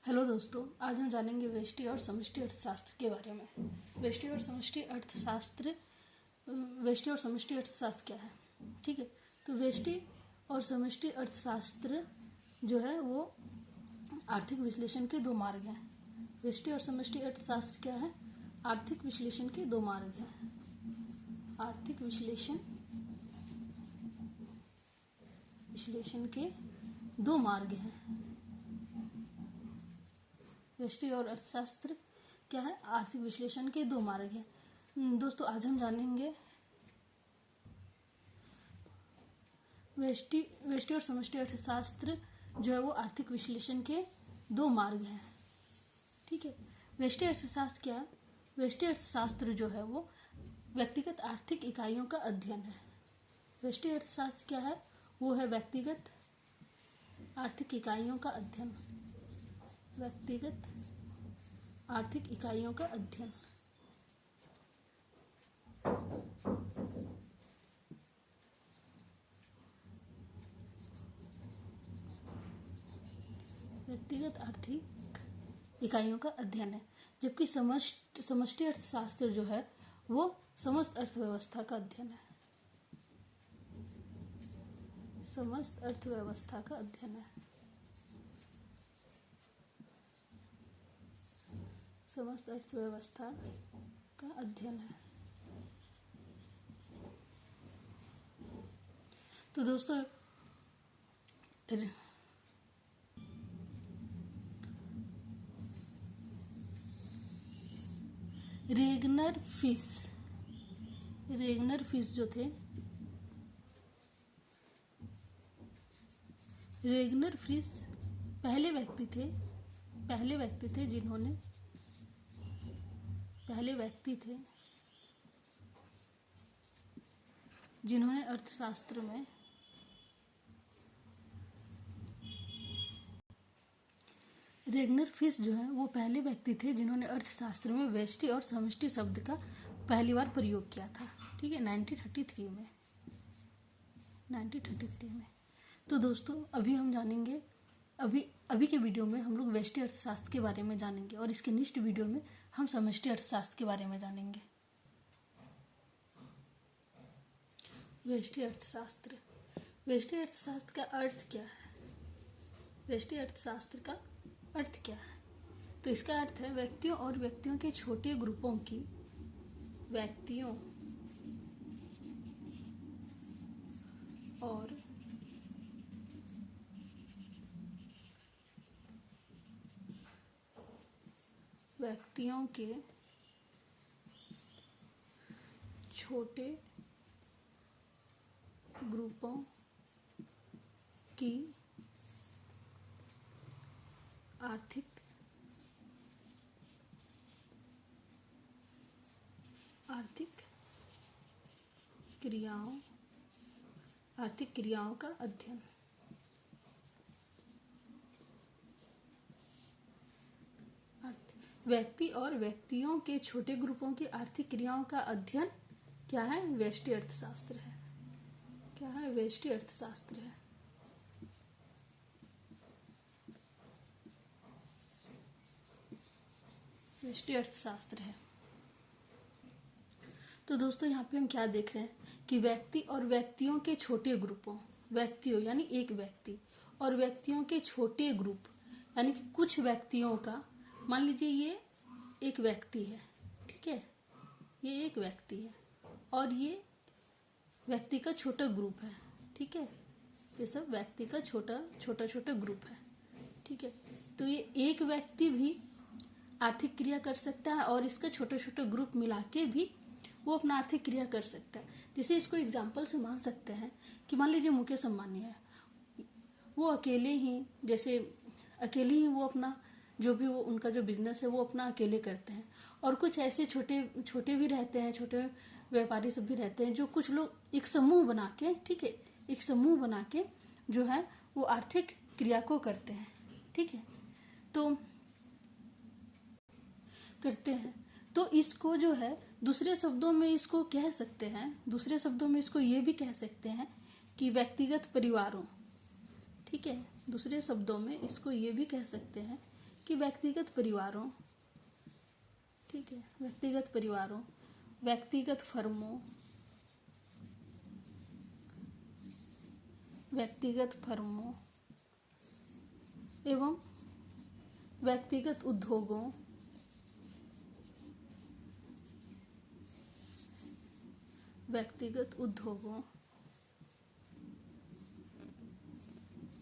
Hello दोस्तों, आज हम जानेंगे व्यष्टि और समष्टि अर्थशास्त्र के बारे में। व्यष्टि और समष्टि अर्थशास्त्र क्या है? ठीक है, तो व्यष्टि और समष्टि अर्थशास्त्र जो है वो आर्थिक विश्लेषण के दो मार्ग हैं। व्यष्टि और समष्टि अर्थशास्त्र क्या है? आर्थिक विश्लेषण के दो मार्ग हैं। आर्थिक विश्लेषण के दो मार्ग हैं। व्यष्टि और अर्थशास्त्र क्या है? आर्थिक विश्लेषण के दो मार्ग हैं। दोस्तों, आज हम जानेंगे व्यष्टि और समष्टि अर्थशास्त्र जो है वो आर्थिक विश्लेषण के दो मार्ग हैं। ठीक है, व्यष्टि अर्थशास्त्र क्या है? व्यष्टि अर्थशास्त्र जो है वो व्यक्तिगत आर्थिक इकाइयों का अध्ययन है। व्यष्टि अर्थशास्त्र क्या है? वो है व्यक्तिगत आर्थिक इकाइयों का अध्ययन। व्यक्तिगत आर्थिक इकाइयों का अध्ययन। व्यक्तिगत आर्थिक इकाइयों का अध्ययन है, जबकि समष्टि अर्थशास्त्र जो है वो समस्त अर्थव्यवस्था का अध्ययन है। समस्त अर्थव्यवस्था का अध्ययन है। समस्त अर्थव्यवस्था का अध्ययन है। तो दोस्तों, रेगनर फिश जो थे, रेगनर फिश पहले व्यक्ति थे जिन्होंने अर्थशास्त्र में रेगनर फिश जो है वो पहले व्यक्ति थे जिन्होंने अर्थशास्त्र में व्यष्टि और समष्टि शब्द का पहली बार प्रयोग किया था। ठीक है, 1933 में। तो दोस्तों, अभी हम जानेंगे, अभी के वीडियो में हम लोग व्यष्टि अर्थशास्त्र के बारे में जानेंगे और इसके नेक्स्ट वीडियो में हम समष्टि अर्थशास्त्र के बारे में जानेंगे। व्यष्टि अर्थशास्त्र का अर्थ क्या है? व्यष्टि अर्थशास्त्र का अर्थ क्या है? तो इसका अर्थ है व्यक्तियों के छोटे ग्रुपों की व्यक्तियों के छोटे ग्रुपों की आर्थिक क्रियाओं का अध्ययन। व्यक्तियों के छोटे ग्रुपों की आर्थिक क्रियाओं का अध्ययन क्या है? व्यष्टि अर्थशास्त्र है। क्या है? व्यष्टि अर्थशास्त्र है। व्यष्टि अर्थशास्त्र है। तो दोस्तों, यहाँ पे हम क्या देख रहे हैं कि व्यक्तियों के छोटे ग्रुपों, यानी एक व्यक्ति और व्यक्तियों के छोटे ग्रुप यानी कि कुछ व्यक्तियों का, मान लीजिए ये एक व्यक्ति है, ठीक है, ये एक व्यक्ति है और ये व्यक्ति का छोटा ग्रुप है, ठीक है, ये सब व्यक्ति का छोटा ग्रुप है, ठीक है। तो ये एक व्यक्ति भी आर्थिक क्रिया कर सकता है और इसका छोटा ग्रुप मिला के भी वो अपना आर्थिक क्रिया कर सकता है। जैसे इसको एग्जाम्पल से मान सकते हैं कि मान लीजिए मुकेश अंबानी है, वो अकेले ही वो अपना जो भी वो उनका जो बिजनेस है वो अपना अकेले करते हैं, और कुछ ऐसे छोटे भी रहते हैं, छोटे व्यापारी सब भी रहते हैं, जो कुछ लोग एक समूह बना के, ठीक है, एक समूह बना के जो है वो आर्थिक क्रिया को करते हैं, ठीक है, तो करते हैं। तो इसको जो है दूसरे शब्दों में इसको ये भी कह सकते हैं कि व्यक्तिगत परिवारों, ठीक है, दूसरे शब्दों में इसको ये भी कह सकते हैं कि व्यक्तिगत परिवारों, ठीक है, व्यक्तिगत परिवारों, व्यक्तिगत फर्मों, एवं व्यक्तिगत उद्योगों,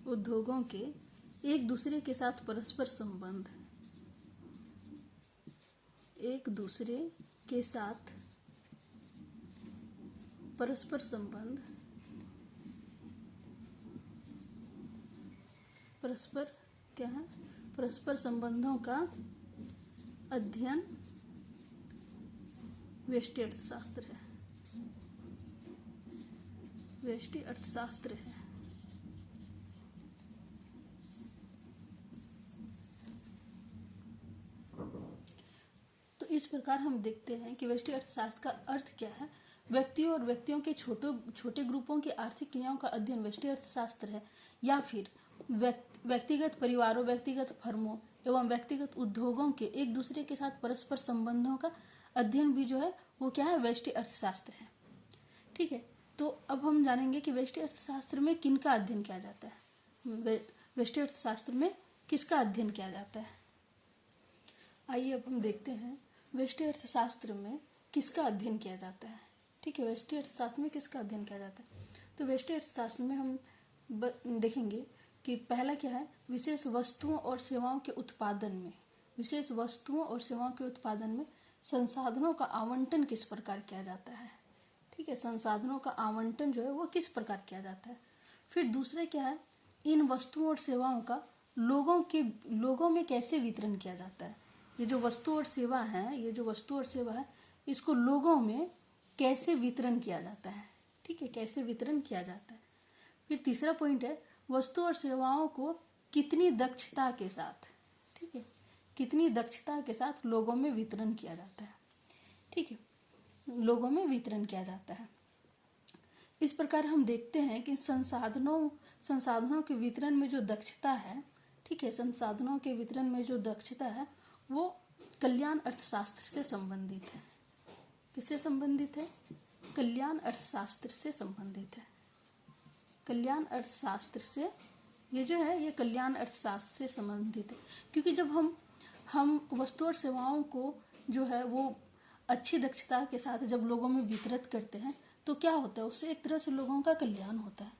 उद्योगों के एक दूसरे के साथ परस्पर संबंध, परस्पर संबंधों का अध्ययन व्यष्टि अर्थशास्त्र है। तो इस प्रकार हम देखते हैं कि व्यष्टि अर्थशास्त्र का अर्थ क्या है। व्यक्तियों और व्यक्तियों के छोटे ग्रुपों की आर्थिक क्रियाओं का अध्ययन व्यष्टि अर्थशास्त्र है, या फिर व्यक्तिगत परिवारों, व्यक्तिगत फर्मों एवं व्यक्तिगत उद्योगों के एक दूसरे के साथ परस्पर संबंधों का अध्ययन भी जो है वो क्या है, व्यष्टि अर्थशास्त्र है। ठीक है, तो अब हम जानेंगे कि व्यष्टि अर्थशास्त्र में किनका अध्ययन किया जाता है, व्यष्टि अर्थशास्त्र में किसका अध्ययन किया जाता है। आइए अब हम देखते हैं व्यष्टि अर्थशास्त्र में किसका अध्ययन किया जाता है। ठीक है, व्यष्टि अर्थशास्त्र में किसका अध्ययन किया जाता है। तो व्यष्टि अर्थशास्त्र में हम देखेंगे कि पहला क्या है, विशेष वस्तुओं और सेवाओं के उत्पादन में संसाधनों का आवंटन किस प्रकार किया जाता है। ठीक है, संसाधनों का आवंटन जो है वो किस प्रकार किया जाता है। फिर दूसरा क्या है, इन वस्तुओं और सेवाओं का लोगों में कैसे वितरण किया जाता है। ये जो वस्तु और सेवा है इसको लोगों में कैसे वितरण किया जाता है। ठीक है, कैसे वितरण किया जाता है। फिर तीसरा पॉइंट है, वस्तु और सेवाओं को कितनी दक्षता के साथ, ठीक है, कितनी दक्षता के साथ लोगों में वितरण किया जाता है। ठीक है, लोगों में वितरण किया जाता है। इस प्रकार हम देखते हैं कि संसाधनों के वितरण में जो दक्षता है, ठीक है, संसाधनों के वितरण में जो दक्षता है वो कल्याण अर्थशास्त्र से संबंधित है। किससे संबंधित है, कल्याण अर्थशास्त्र से संबंधित है। कल्याण अर्थशास्त्र से ये जो है ये कल्याण अर्थशास्त्र से संबंधित है, क्योंकि जब हम वस्तु और सेवाओं को जो है वो अच्छी दक्षता के साथ जब लोगों में वितरित करते हैं तो क्या होता है, उससे एक तरह से लोगों का कल्याण होता है।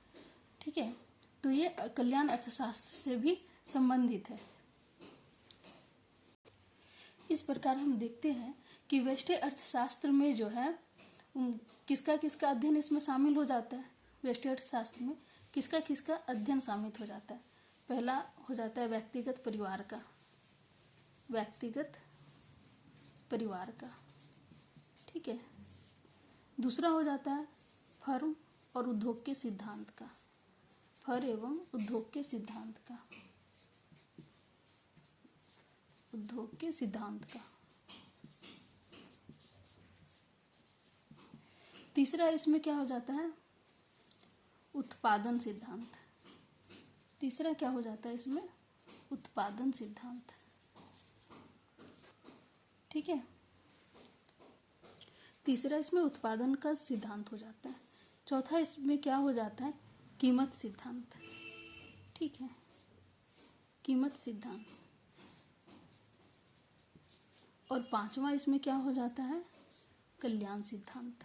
ठीक है, तो ये कल्याण अर्थशास्त्र से भी संबंधित है। इस प्रकार हम देखते हैं कि व्यष्टि अर्थशास्त्र में जो है किसका अध्ययन इसमें शामिल हो जाता है। व्यष्टि अर्थशास्त्र में किसका अध्ययन शामिल हो जाता है। पहला हो जाता है व्यक्तिगत परिवार का, ठीक है। दूसरा हो जाता है फर्म और उद्योग के सिद्धांत का, फर्म एवं उद्योग के सिद्धांत का। तीसरा इसमें क्या हो जाता है, उत्पादन सिद्धांत। तीसरा क्या हो जाता है इसमें, उत्पादन सिद्धांत। ठीक है, तीसरा इसमें उत्पादन का सिद्धांत हो जाता है। चौथा इसमें क्या हो जाता है, कीमत सिद्धांत। ठीक है, कीमत सिद्धांत। और पांचवा इसमें क्या हो जाता है, कल्याण सिद्धांत।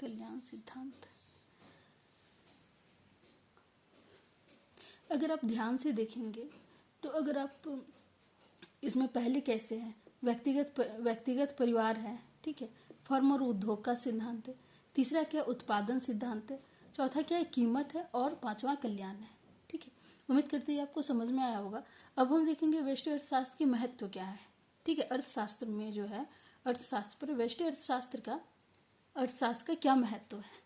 कल्याण सिद्धांत। अगर आप ध्यान से देखेंगे तो अगर आप इसमें पहले कैसे है, व्यक्तिगत परिवार है, ठीक है, फर्म और उद्योग का सिद्धांत है। तीसरा क्या, उत्पादन सिद्धांत है। चौथा क्या है, कीमत है। और पांचवा कल्याण है। ठीक है, उम्मीद करते हैं आपको समझ में आया होगा। अब हम देखेंगे व्यष्टि अर्थशास्त्र की महत्व क्या है। ठीक है, अर्थशास्त्र में जो है, अर्थशास्त्र पर व्यष्टि अर्थशास्त्र का क्या महत्व है।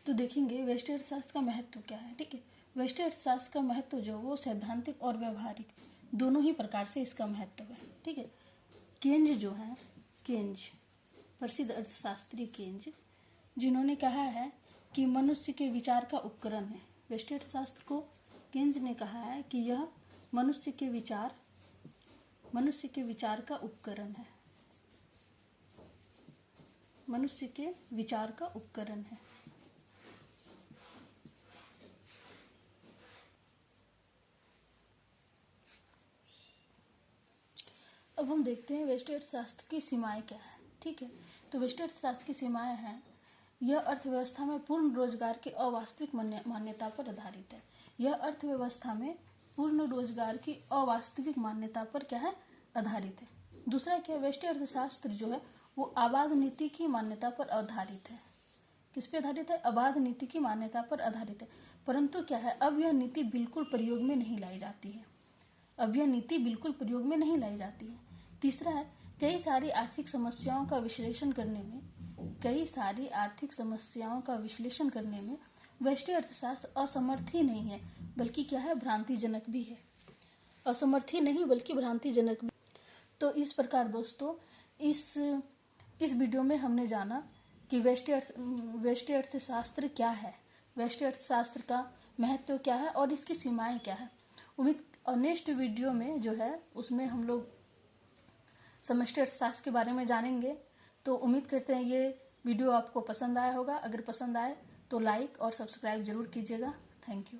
तो देखेंगे व्यष्टि अर्थशास्त्र का महत्व क्या है। ठीक है, व्यष्टि अर्थशास्त्र का महत्व जो वो सैद्धांतिक और व्यवहारिक दोनों ही प्रकार से इसका महत्व है। ठीक है, केन्ज जो है, प्रसिद्ध अर्थशास्त्री केन्ज, जिन्होंने कहा है कि मनुष्य के विचार का उपकरण है। व्यष्टि अर्थशास्त्र को केन्ज ने कहा है कि यह मनुष्य के विचार का उपकरण है। मनुष्य के विचार का उपकरण है। अब हम देखते हैं व्यष्टि अर्थशास्त्र की सीमाएं क्या है। ठीक है, तो व्यष्टि अर्थशास्त्र की सीमाएं हैं, यह अर्थव्यवस्था में पूर्ण रोजगार की अवास्तविक मान्यता पर आधारित है। यह अर्थव्यवस्था में पूर्ण रोजगार की अवास्तविक मान्यता पर क्या है, आधारित है। दूसरा क्या, व्यष्टि अर्थशास्त्र जो है वो आबाद नीति की मान्यता पर आधारित है। किस पे आधारित है? आबाद नीति की मान्यता पर आधारित है। परंतु क्या है, अब यह नीति बिल्कुल प्रयोग में नहीं लाई जाती है। अब यह नीति बिल्कुल प्रयोग में नहीं लाई जाती है। तीसरा है, कई सारी आर्थिक समस्याओं का विश्लेषण करने में व्यष्टि अर्थशास्त्र असमर्थ ही नहीं है, बल्कि क्या है, भ्रांतिजनक भी है। असमर्थ ही नहीं बल्कि भ्रांतिजनक भी। तो इस प्रकार दोस्तों इस वीडियो में हमने जाना कि व्यष्टि अर्थशास्त्र क्या है, व्यष्टि अर्थशास्त्र का महत्व क्या है और इसकी सीमाएं क्या है। उम्मीद और नेक्स्ट वीडियो में जो है उसमें हम लोग समष्टि अर्थशास्त्र के बारे में जानेंगे। तो उम्मीद करते हैं ये वीडियो आपको पसंद आया होगा। अगर पसंद आए तो लाइक और सब्सक्राइब जरूर कीजिएगा। Thank you.